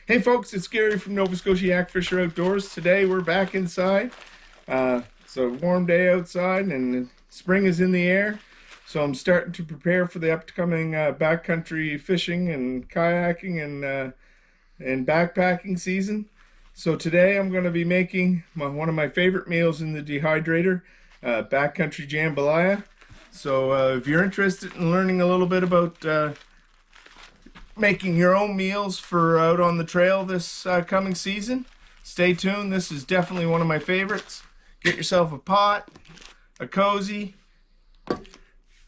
Hey folks, it's Gary from Nova Scotia Yak Fisher Outdoors. Today we're back inside. It's a warm day outside and spring is in the air. So I'm starting to prepare for the upcoming backcountry fishing and kayaking and backpacking season. So today I'm going to be making one of my favorite meals in the dehydrator, backcountry jambalaya. So if you're interested in learning a little bit about making your own meals for out on the trail this coming season, stay tuned. This is definitely one of my favorites. Get yourself a pot, a cozy,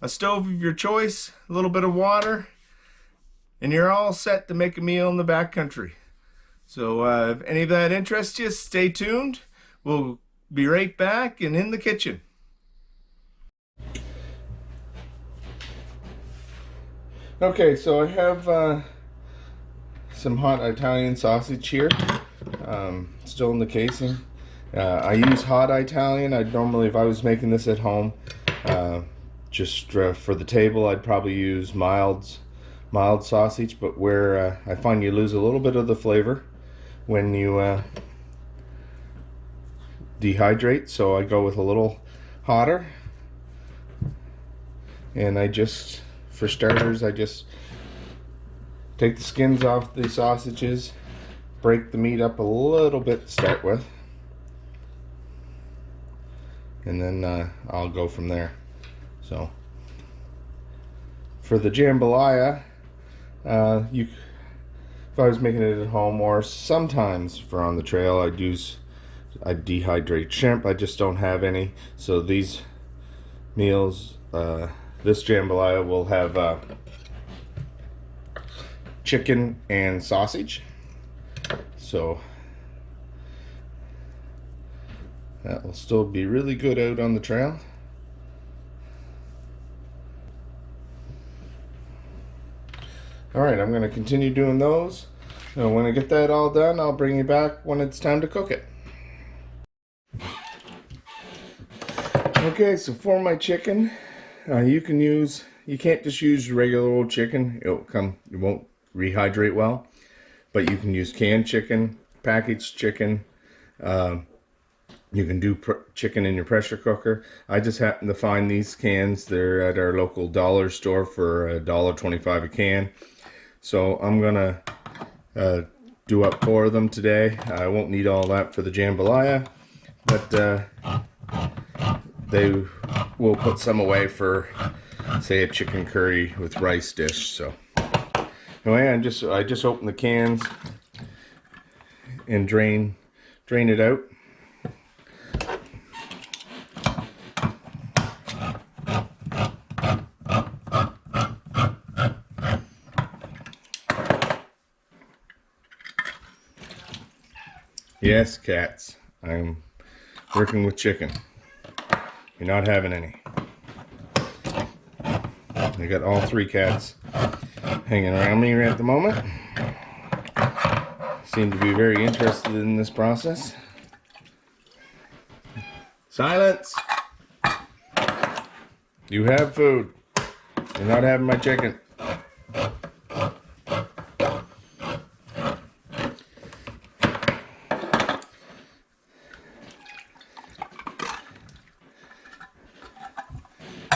a stove of your choice, a little bit of water, and you're all set to make a meal in the backcountry. So if any of that interests you, stay tuned. We'll be right back and in the kitchen. Okay, so I have some hot Italian sausage here, still in the casing. I use hot Italian. I'd normally, if I was making this at home, just for the table, I'd probably use mild sausage. But where I find you lose a little bit of the flavor when you dehydrate, so I go with a little hotter. And for starters, I just take the skins off the sausages, break the meat up a little bit to start with, and then I'll go from there. So for the jambalaya, if I was making it at home, or sometimes for on the trail, I'd dehydrate shrimp. I just don't have any, so these meals, this jambalaya will have chicken and sausage, so that will still be really good out on the trail. Alright, I'm going to continue doing those. Now when I get that all done, I'll bring you back when it's time to cook it. Okay, so for my chicken, you can't just use regular old chicken. It won't rehydrate well, but you can use canned chicken, packaged chicken. You can do chicken in your pressure cooker. I just happen to find these cans. They're at our local dollar store for $1.25 a can. So I'm gonna do up 4 of them today. I won't need all that for the jambalaya, but we'll put some away for, say, a chicken curry with rice dish. So anyway, I just open the cans and drain it out. Yes, cats. I'm working with chicken. You're not having any. I got all 3 cats hanging around me right at the moment. Seem to be very interested in this process. Silence! You have food. You're not having my chicken.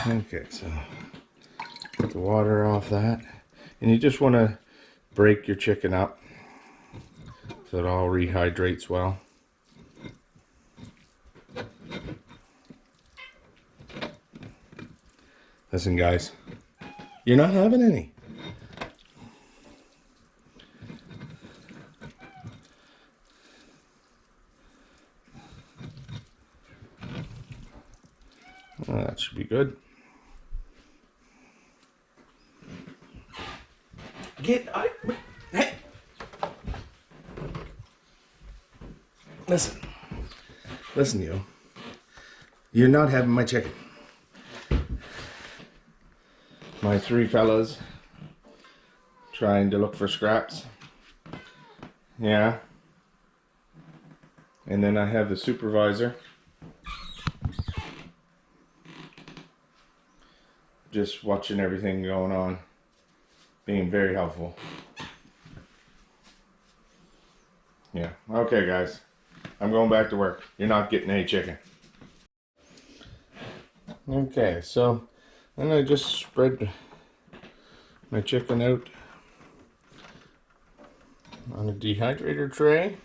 Okay, so get the water off that, and you just want to break your chicken up so it all rehydrates well. Listen, guys, you're not having any. Well, that should be good. Hey! Listen, you. You're not having my chicken. My 3 fellas trying to look for scraps. Yeah. And then I have the supervisor just watching everything going on, being very helpful. Yeah. Okay, guys. I'm going back to work. You're not getting any chicken. Okay, so then I just spread my chicken out on a dehydrator tray.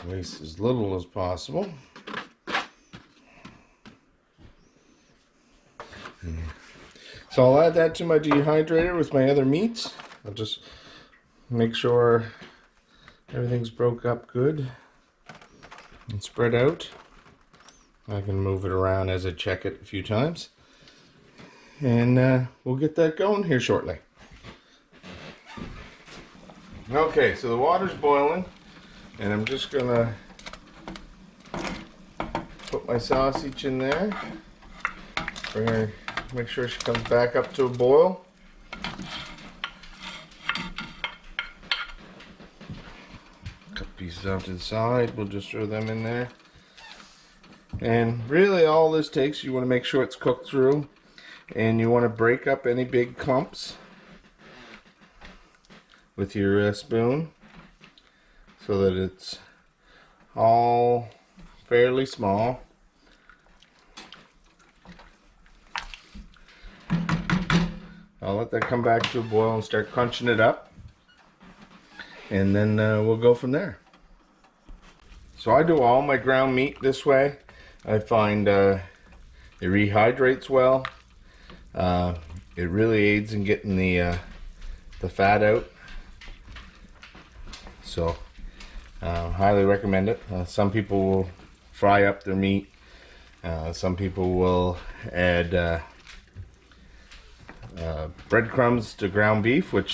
Waste as little as possible. So I'll add that to my dehydrator with my other meats. I'll just make sure everything's broke up good and spread out. I can move it around as I check it a few times. And we'll get that going here shortly. Okay, so the water's boiling, and I'm just gonna put my sausage in there. Bring her, make sure she comes back up to a boil. Cut pieces off to the side, we'll just throw them in there. And really all this takes, you want to make sure it's cooked through, and you want to break up any big clumps with your spoon so that it's all fairly small. I'll let that come back to a boil and start crunching it up, and then we'll go from there. So I do all my ground meat this way. I find it rehydrates well. It really aids in getting the fat out. So highly recommend it. Some people will fry up their meat. Some people will add breadcrumbs to ground beef, and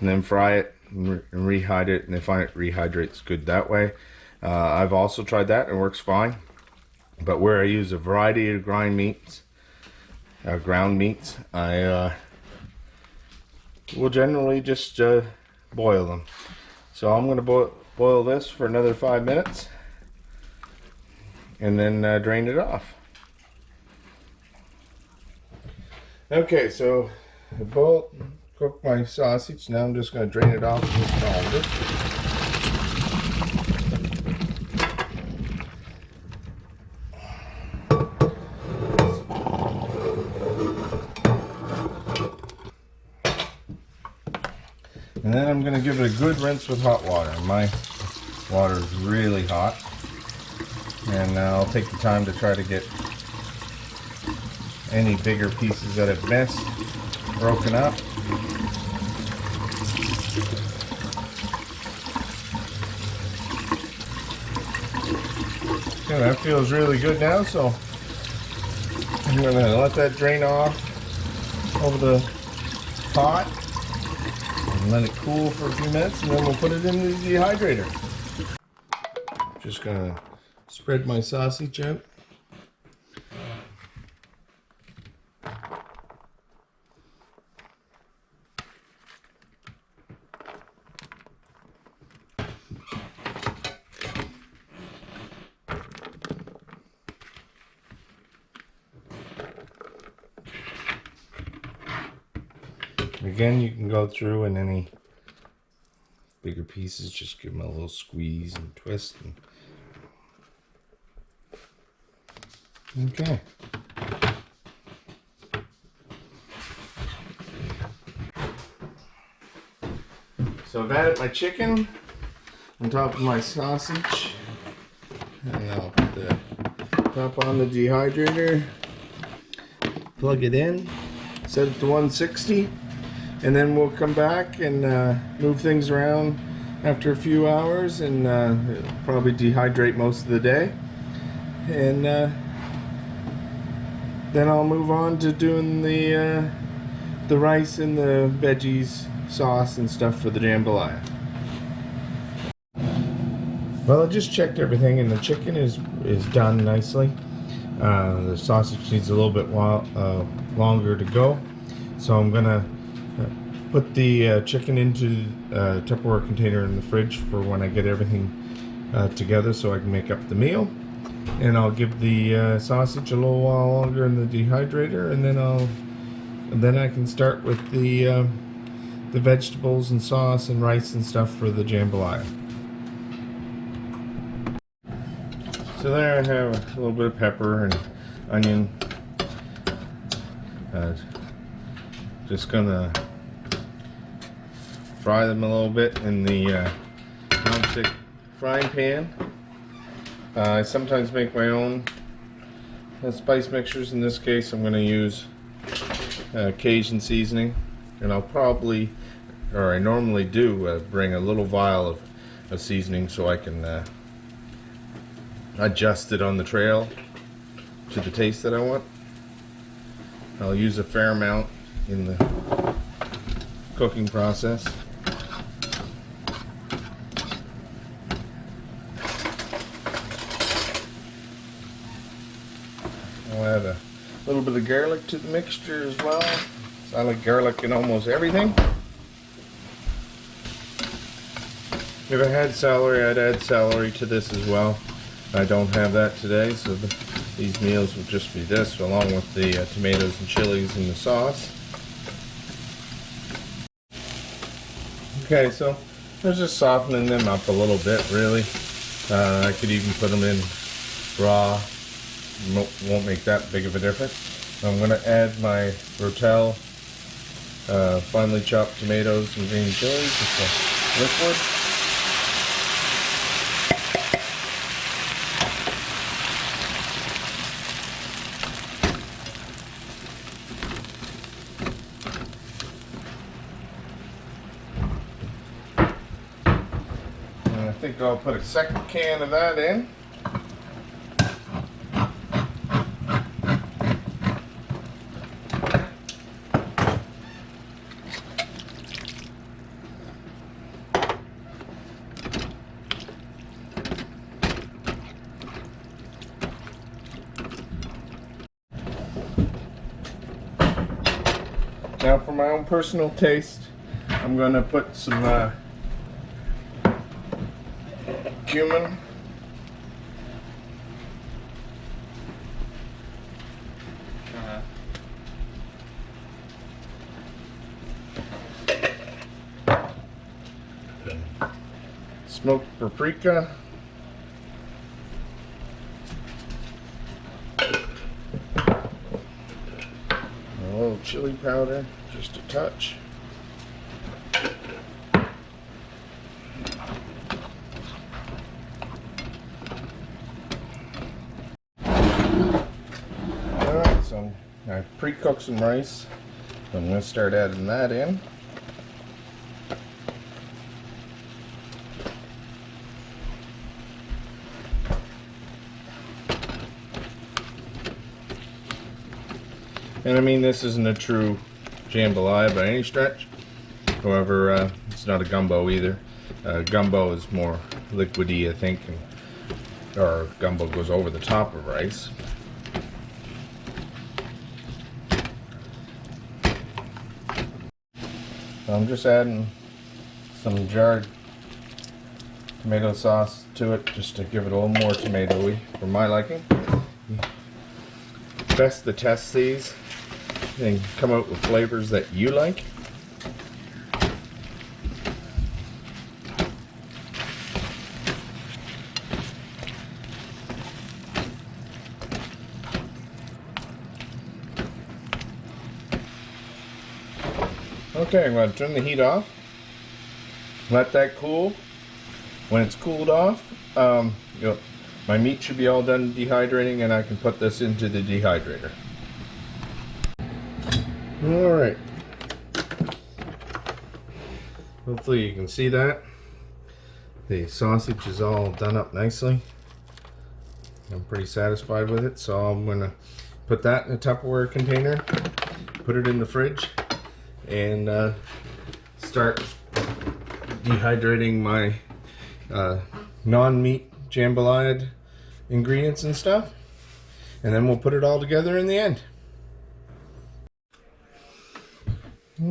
then fry it and rehydrate it, and they find it rehydrates good that way. I've also tried that and it works fine. But where I use a variety of ground meats, I will generally just boil them. So I'm going to boil this for another 5 minutes, and then drain it off. Okay, so I cooked my sausage. Now I'm just going to drain it off in this colander. And then I'm going to give it a good rinse with hot water. My water is really hot. And I'll take the time to try to get any bigger pieces that I've missed broken up. Okay, that feels really good now, so I'm going to let that drain off over the pot and let it cool for a few minutes, and then we'll put it in the dehydrator. Just going to spread my sausage out. Again, you can go through, and any bigger pieces, just give them a little squeeze and twist. Okay. So I've added my chicken on top of my sausage, and I'll put the top on the dehydrator, plug it in, set it to 160. And then we'll come back and move things around after a few hours, and probably dehydrate most of the day. And Then I'll move on to doing the rice and the veggies, sauce and stuff for the jambalaya. Well, I just checked everything, and the chicken is done nicely. The sausage needs a little bit longer to go, so I'm gonna put the chicken into a Tupperware container in the fridge for when I get everything together, so I can make up the meal. And I'll give the sausage a little while longer in the dehydrator, and then I can start with the vegetables and sauce and rice and stuff for the jambalaya. So there I have a little bit of pepper and onion. Just gonna fry them a little bit in the non-stick frying pan. I sometimes make my own spice mixtures. In this case, I'm going to use Cajun seasoning, and I'll probably, or I normally do, bring a little vial of seasoning so I can adjust it on the trail to the taste that I want. I'll use a fair amount in the cooking process. I'll add a little bit of garlic to the mixture as well. So I like garlic in almost everything. If I had celery, I'd add celery to this as well. I don't have that today, so these meals will just be this, along with the tomatoes and chilies and the sauce. Okay, so I'm just softening them up a little bit, really. I could even put them in raw. Won't make that big of a difference. I'm going to add my Rotel finely chopped tomatoes and green chilies, just a liquid. And I think I'll put a second can of that in. Now for my own personal taste, I'm going to put some cumin. Smoked paprika. A little chili powder, just a touch. Alright, so I pre-cooked some rice. I'm going to start adding that in. And I mean, this isn't a true jambalaya by any stretch. However, it's not a gumbo either. Gumbo is more liquidy, I think, or gumbo goes over the top of rice. So I'm just adding some jarred tomato sauce to it, just to give it a little more tomatoey for my liking. Best to test these and come out with flavors that you like. Okay, I'm going to turn the heat off. Let that cool. When it's cooled off, my meat should be all done dehydrating, and I can put this into the dehydrator. Alright. Hopefully you can see that. The sausage is all done up nicely. I'm pretty satisfied with it, so I'm going to put that in a Tupperware container, put it in the fridge, and start dehydrating my non-meat jambalaya ingredients and stuff, and then we'll put it all together in the end.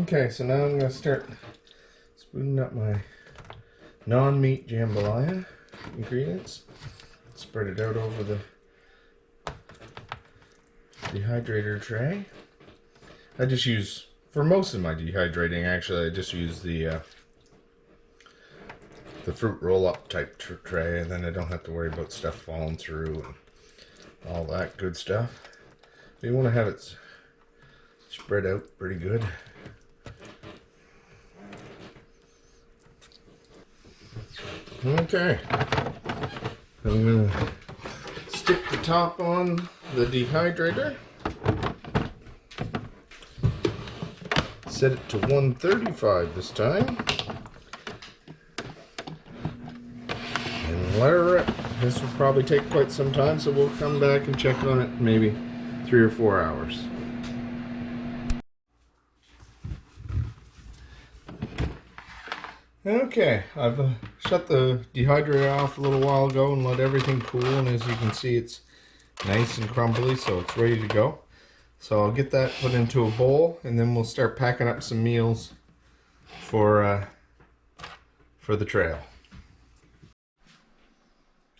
Okay, so now I'm going to start spooning up my non-meat jambalaya ingredients. Spread it out over the dehydrator tray. I just use, for most of my dehydrating, actually, I just use the fruit roll-up type tray, and then I don't have to worry about stuff falling through and all that good stuff. You want to have it spread out pretty good. Okay, I'm going to stick the top on the dehydrator. Set it to 135 this time. And let her rip. This will probably take quite some time, so we'll come back and check on it in maybe 3 or 4 hours. Okay, I've shut the dehydrator off a little while ago and let everything cool, and as you can see it's nice and crumbly, so it's ready to go. So I'll get that put into a bowl, and then we'll start packing up some meals for the trail.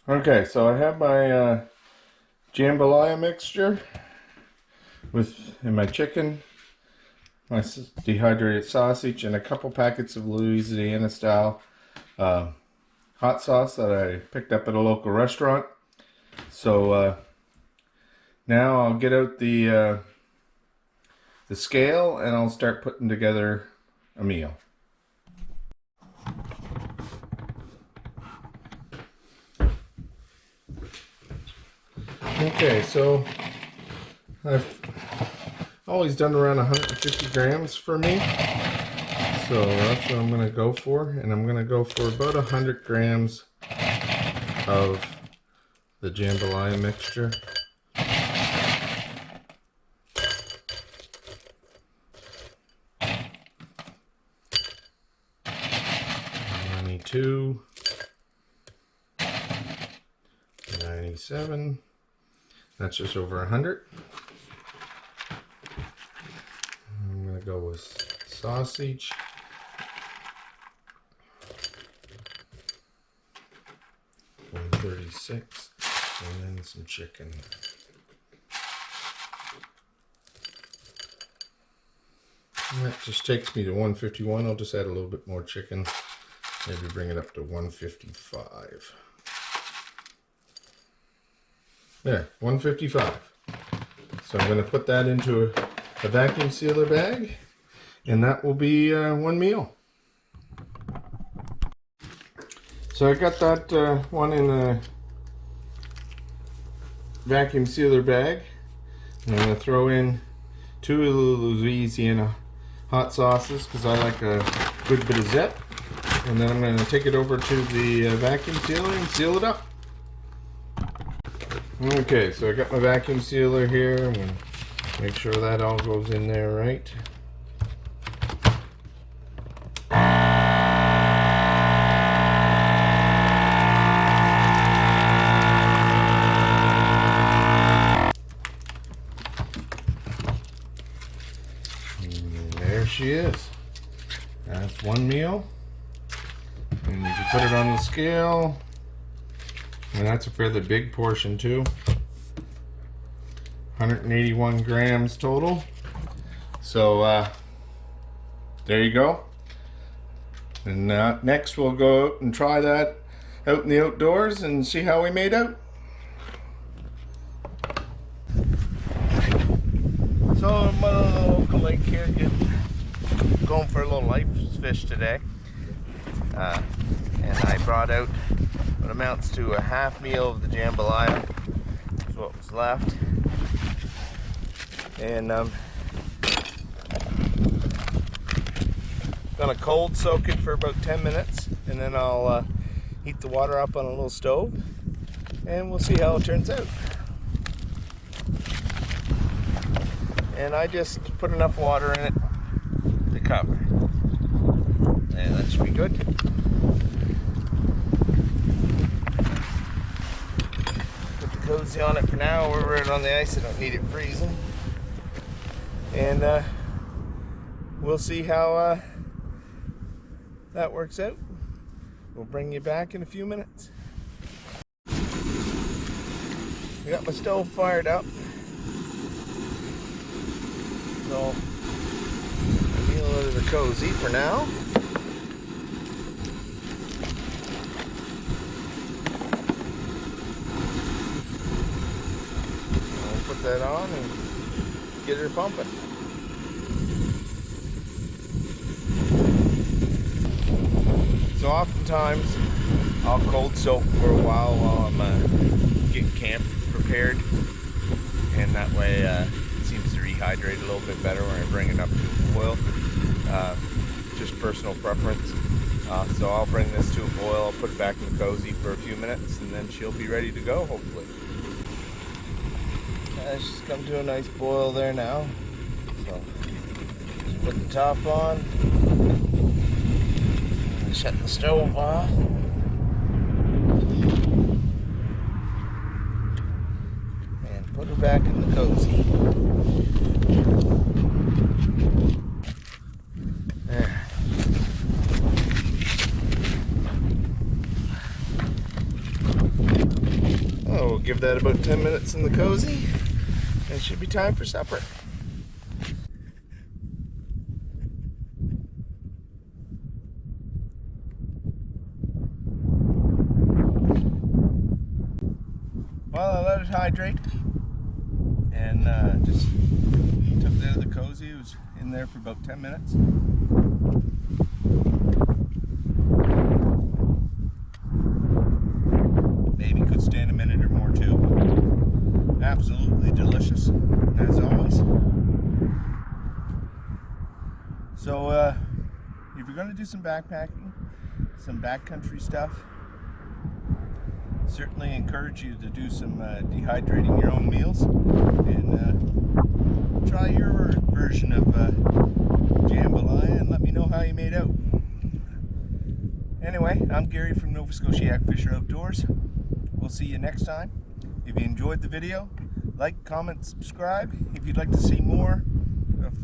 Okay, so I have my jambalaya mixture and my chicken, my dehydrated sausage, and a couple packets of Louisiana style hot sauce that I picked up at a local restaurant. So now I'll get out the scale, and I'll start putting together a meal. Okay, so I've always done around 150 grams for me, so that's what I'm going to go for, and I'm going to go for about 100 grams of the jambalaya mixture. 92, 97, that's just over 100. I'm going to go with sausage. $136, and then some chicken. And that just takes me to 151. I'll just add a little bit more chicken. Maybe bring it up to 155. There, 155. So I'm going to put that into a vacuum sealer bag, and that will be one meal. So I got that one in a vacuum sealer bag. And I'm going to throw in 2 of the Louisiana hot sauces because I like a good bit of zip. And then I'm going to take it over to the vacuum sealer and seal it up. Okay, so I got my vacuum sealer here. I'm going to make sure that all goes in there right. And there she is. That's one meal. And you can put it on the scale. And that's a fairly big portion too. 181 grams total. So there you go. And next we'll go out and try that out in the outdoors and see how we made out. So I'm on a local lake here, going for a little life fish today. And I brought out what amounts to a half meal of the jambalaya. That's what was left. And gonna cold soak it for about 10 minutes, and then I'll heat the water up on a little stove, and we'll see how it turns out. and I just put enough water in it to cover. And that should be good. Put the cozy on it for now. We're right on the ice. I don't need it freezing. And we'll see how that works out. We'll bring you back in a few minutes. I got my stove fired up. So I'll be a little bit cozy for now. I'll put that on and get her pumping. So oftentimes I'll cold soak for a while I'm getting camp prepared, and that way it seems to rehydrate a little bit better when I bring it up to a boil. Just personal preference. So I'll bring this to a boil, I'll put it back in the cozy for a few minutes, and then she'll be ready to go, hopefully. She's come to a nice boil there now. So just put the top on, shut the stove off. And put her back in the cozy. There. Oh, we'll give that about 10 minutes in the cozy. And it should be time for supper. Well, I let it hydrate and just took it out of the cozy. It was in there for about 10 minutes. Maybe could stand a minute or more too, but absolutely delicious as always. So if you're going to do some backpacking, some backcountry stuff, certainly encourage you to do some dehydrating your own meals, and try your version of jambalaya and let me know how you made out. Anyway, I'm Gary from Nova Scotia Yak Fisher Outdoors. We'll see you next time. If you enjoyed the video, like, comment, subscribe. If you'd like to see more of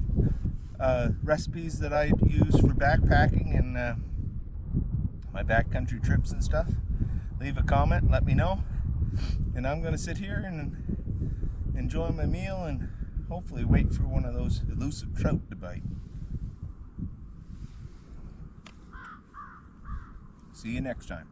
recipes that I use for backpacking and my backcountry trips and stuff, leave a comment, let me know, and I'm going to sit here and enjoy my meal and hopefully wait for one of those elusive trout to bite. See you next time.